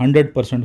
100%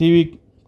TV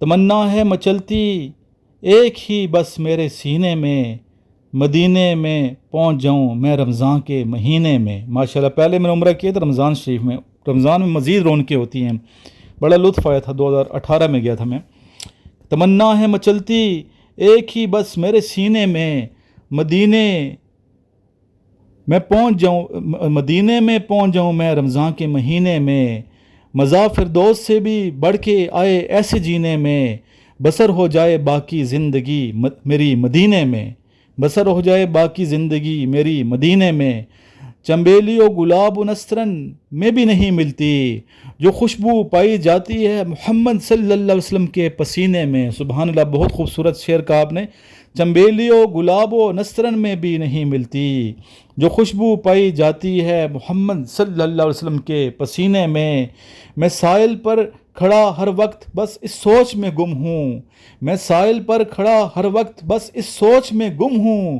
تمنا ہے مچلتی ایک ہی بس میرے سینے میں، مدینے میں پہنچ جاؤں میں رمضان کے مہینے میں۔ ماشاءاللہ پہلے میں نے عمرہ کیا تھا رمضان شریف میں، رمضان میں مزید رونقیں ہوتی ہیں، بڑا لطف آیا تھا، 2018 میں گیا تھا میں۔ تمنا ہے مچلتی ایک ہی بس میرے سینے میں، مدینے میں پہنچ جاؤں، مدینے میں پہنچ جاؤں میں رمضان کے مہینے میں، مزہ فردوس سے بھی بڑھ کے آئے ایسے جینے میں، بسر ہو جائے باقی زندگی میری مدینے میں، بسر ہو جائے باقی زندگی میری مدینے میں، چنبیلی و گلاب و نسترن میں بھی نہیں ملتی جو خوشبو پائی جاتی ہے محمد صلی اللہ علیہ وسلم کے پسینے میں۔ سبحان اللہ، بہت خوبصورت شعر کہا آپ نے۔ چنبیلی و گلاب و نسترن میں بھی نہیں ملتی جو خوشبو پائی جاتی ہے محمد صلی اللہ علیہ وسلم کے پسینے میں سائل پر کھڑا ہر وقت بس اس سوچ میں گم ہوں، میں سائل پر کھڑا ہر وقت بس اس سوچ میں گم ہوں،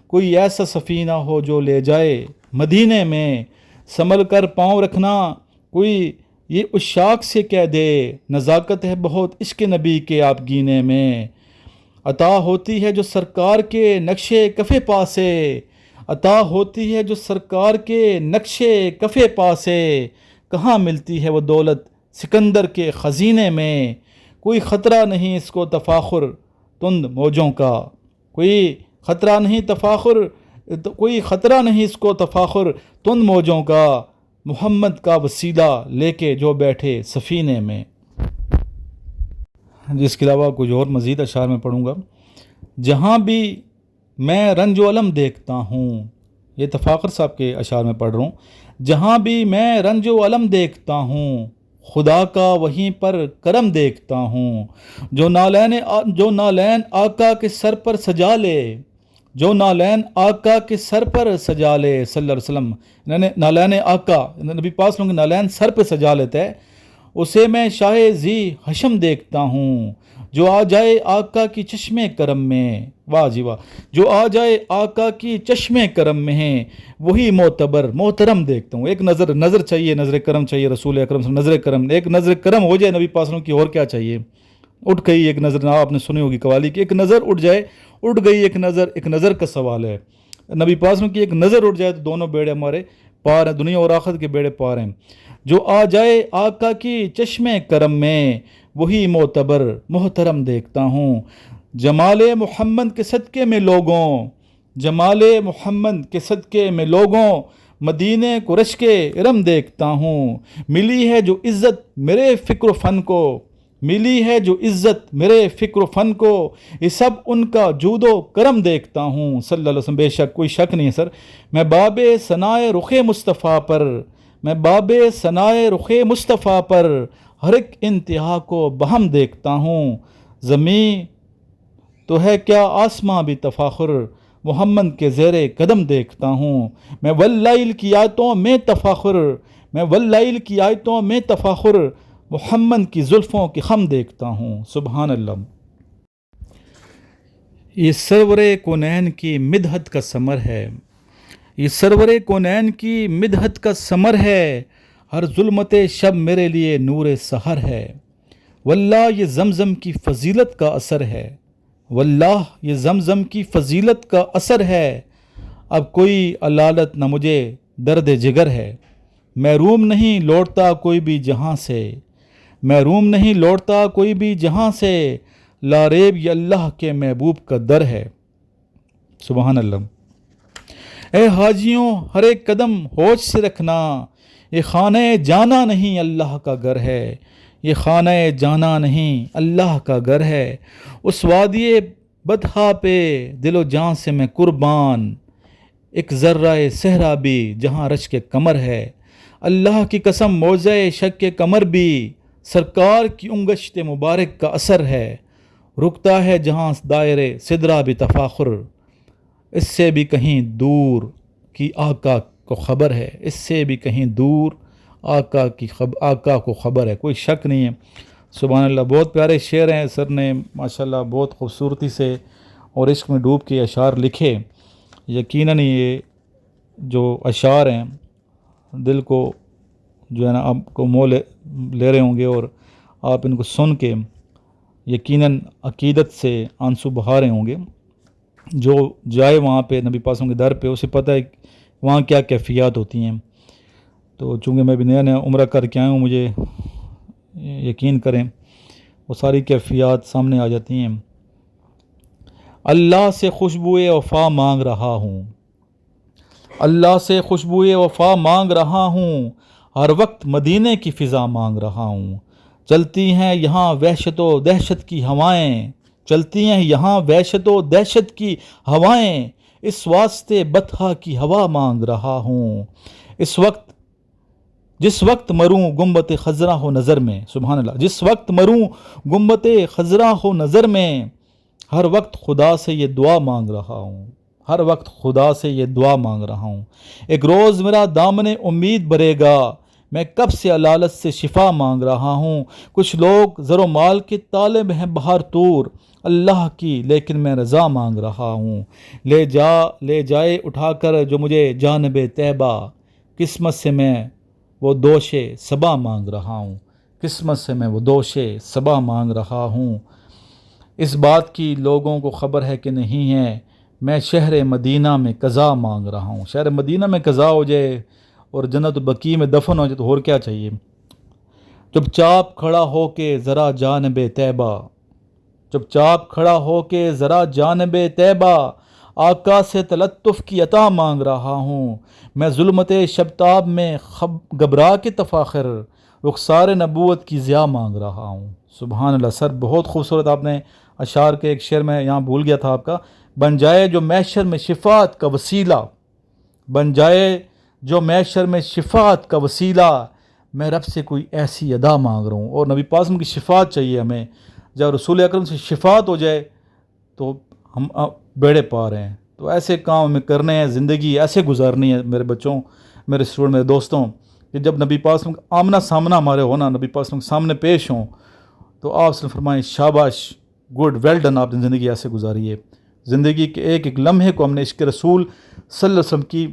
کوئی ایسا سفینہ ہو جو لے جائے مدینے میں، سنبھل کر پاؤں رکھنا کوئی یہ عشاق سے کہہ دے، نزاکت ہے بہت عشق نبی کے آپ گینے میں، عطا ہوتی ہے جو سرکار کے نقشے کفے پاسے، عطا ہوتی ہے جو سرکار کے نقشے کفے پاسے، کہاں ملتی ہے وہ دولت سکندر کے خزینے میں، کوئی خطرہ نہیں اس کو تفاخر تند موجوں کا، کوئی خطرہ نہیں اس کو تفاخر تند موجوں کا، محمد کا وسیلہ لے کے جو بیٹھے سفینے میں۔ جس کے علاوہ کچھ اور مزید اشعار میں پڑھوں گا۔ جہاں بھی میں رنج و علم دیکھتا ہوں، یہ تفاخر صاحب کے اشعار میں پڑھ رہا ہوں۔ جہاں بھی میں رنج و علم دیکھتا ہوں، خدا کا وہیں پر کرم دیکھتا ہوں، جو نالین آقا کے سر پر سجا لے، جو نالین آقا کے سر پر سجا لے صلی اللہ علیہ وسلم، نالین آقا نبی پاک کے نالین سر پہ سجا لیتا ہے، اسے میں شاہ ذی حشم دیکھتا ہوں، جو آ جائے آقا کی چشم کرم میں، واہ جی واہ، جو آ جائے آقا کی چشم کرم میں ہے وہی معتبر محترم دیکھتا ہوں۔ ایک نظر چاہیے، نظر کرم چاہیے رسول اکرم صلی اللہ علیہ وسلم، نظر کرم، ایک نظر کرم ہو جائے نبی پاک کی، اور کیا چاہیے۔ اٹھ گئی ایک نظر، نہ آپ نے سنی ہوگی قوالی کی، ایک نظر اٹھ جائے، اٹھ گئی ایک نظر کا سوال ہے۔ نبی پاک کی ایک نظر اٹھ جائے تو دونوں بیڑے ہمارے پار ہیں، دنیا اور آخرت کے بیڑے پار ہیں۔ جو آ جائے آقا کی چشم کرم میں وہی معتبر محترم دیکھتا ہوں، جمال محمد کے صدقے میں لوگوں، جمال محمد کے صدقے میں لوگوں، مدینے کو رشک ارم دیکھتا ہوں، ملی ہے جو عزت میرے فکر و فن کو، ملی ہے جو عزت میرے فکر و فن کو، یہ سب ان کا جود و کرم دیکھتا ہوں صلی اللہ علیہ وسلم۔ بے شک کوئی شک نہیں ہے سر، میں باب ثنائے رخ مصطفیٰ پر، میں باب ثنائے رخ مصطفیٰ پر ہر ایک انتہا کو بہم دیکھتا ہوں، زمین تو ہے کیا آسماں بھی تفاخر محمد کے زیر قدم دیکھتا ہوں، میں واللیل کی آیتوں میں تفاخر، میں واللیل کی آیتوں میں تفاخر محمد کی زلفوں کی خم دیکھتا ہوں۔ سبحان اللہ۔ یہ سرور کونین کی مدحت کا ثمر ہے، یہ سرور کونین کی مدحت کا ثمر ہے، ہر ظلمت شب میرے لیے نور سحر ہے، واللہ یہ زمزم کی فضیلت کا اثر ہے، واللہ یہ زمزم کی فضیلت کا اثر ہے، اب کوئی علالت نہ مجھے درد جگر ہے، محروم نہیں لوٹتا کوئی بھی جہاں سے، محروم نہیں لوٹتا کوئی بھی جہاں سے، لا ریب یہ اللہ کے محبوب کا در ہے۔ سبحان اللہ۔ اے حاجیوں ہر ایک قدم ہوش سے رکھنا، یہ خانہ جانا نہیں اللہ کا گھر ہے، یہ خانہ جانا نہیں اللہ کا گھر ہے، اس وادی بطحا پہ دل و جان سے میں قربان، ایک ذرہ صحرا بھی جہاں رشک قمر ہے، اللہ کی قسم موضع شک قمر بھی سرکار کی انگشت مبارک کا اثر ہے، رکتا ہے جہاں دائرے سدرہ بھی تفاخر، اس سے بھی کہیں دور کی آقا کو خبر ہے، اس سے بھی کہیں دور آقا کو خبر ہے، کوئی شک نہیں ہے۔ سبحان اللہ، بہت پیارے شعر ہیں سر نے ماشاءاللہ بہت خوبصورتی سے اور عشق میں ڈوب کے اشعار لکھے۔ یقیناً یہ جو اشعار ہیں دل کو جو ہے نا آپ کو لے رہے ہوں گے، اور آپ ان کو سن کے یقیناً عقیدت سے آنسو بہا رہے ہوں گے. جو جائے وہاں پہ نبی پاک کے در پہ اسے پتہ ہے وہاں کیا کیفیات ہوتی ہیں. تو چونکہ میں بھی نیا نیا عمرہ کر کے آیا ہوں، مجھے یقین کریں وہ ساری کیفیات سامنے آ جاتی ہیں. اللہ سے خوشبوئے وفا مانگ رہا ہوں، اللہ سے خوشبوئے وفا مانگ رہا ہوں، ہر وقت مدینے کی فضا مانگ رہا ہوں. چلتی ہیں یہاں وحشت و دہشت کی ہوائیں، چلتی ہیں یہاں وحشت و دہشت کی ہوائیں، اس واسطے بطحا کی ہوا مانگ رہا ہوں. اس وقت جس وقت مروں گنبد خضرا ہو نظر میں، سبحان اللہ، جس وقت مروں گنبد خضرا ہو نظر میں، ہر وقت خدا سے یہ دعا مانگ رہا ہوں، ہر وقت خدا سے یہ دعا مانگ رہا ہوں. ایک روز میرا دامن امید بھرے گا، میں کب سے علالت سے شفا مانگ رہا ہوں. کچھ لوگ زر و مال کے طالب ہیں بہر طور اللہ کی، لیکن میں رضا مانگ رہا ہوں. لے جائے اٹھا کر جو مجھے جانب طیبہ، قسمت سے میں وہ دوش صبا مانگ رہا ہوں، قسمت سے میں وہ دوش صبا مانگ رہا ہوں. اس بات کی لوگوں کو خبر ہے کہ نہیں ہے، میں شہر مدینہ میں قضا مانگ رہا ہوں. شہر مدینہ میں قضا ہو جائے اور جنت البقیع میں دفن ہو جائے تو اور کیا چاہیے. چپ چاپ کھڑا ہو کے ذرا جانب طیبہ، چپ چاپ کھڑا ہو کے ذرا جانب طیبہ، آقا سے تلطف کی عطا مانگ رہا ہوں. میں ظلمت شبتاب میں گھبرا کے تفاخر، رخسار نبوت کی ضیاء مانگ رہا ہوں. سبحان اللہ. سر بہت خوبصورت آپ نے اشعار کے ایک شعر میں یہاں بھول گیا تھا آپ کا. بن جائے جو محشر میں شفاعت کا وسیلہ، بن جائے جو محشر میں شفاعت کا وسیلہ، میں رب سے کوئی ایسی ادا مانگ رہا ہوں. اور نبی پاک کی شفاعت چاہیے ہمیں. جب رسول اکرم سے شفاعت ہو جائے تو ہم بیڑے پار ہیں. تو ایسے کام ہمیں کرنے ہیں، زندگی ایسے گزارنی ہے میرے بچوں، میرے اسٹوڈنٹ، میرے دوستوں، کہ جب نبی پاک آمنا سامنا ہمارے ہونا، نبی پاک کے سامنے پیش ہوں تو آپ سے فرمائیں شاباش، گڈ، ویل ڈن، آپ نے زندگی ایسے گزاری ہے. زندگی کے ایک ایک لمحے کو ہم نے عشق رسول صلی اللہ علیہ وسلم کی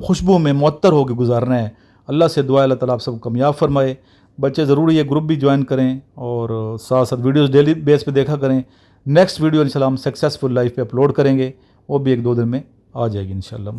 خوشبو میں معطر ہو کے گزارنا ہے. اللہ سے دعا اللہ تعالیٰ آپ سب کو کامیاب فرمائے. بچے ضروری ہے گروپ بھی جوائن کریں اور ساتھ ساتھ ویڈیوز ڈیلی بیس پہ دیکھا کریں. نیکسٹ ویڈیو انشاءاللہ ہم سکسیسفل لائف پہ اپلوڈ کریں گے، وہ بھی 1-2 دن میں آ جائے گی انشاءاللہ.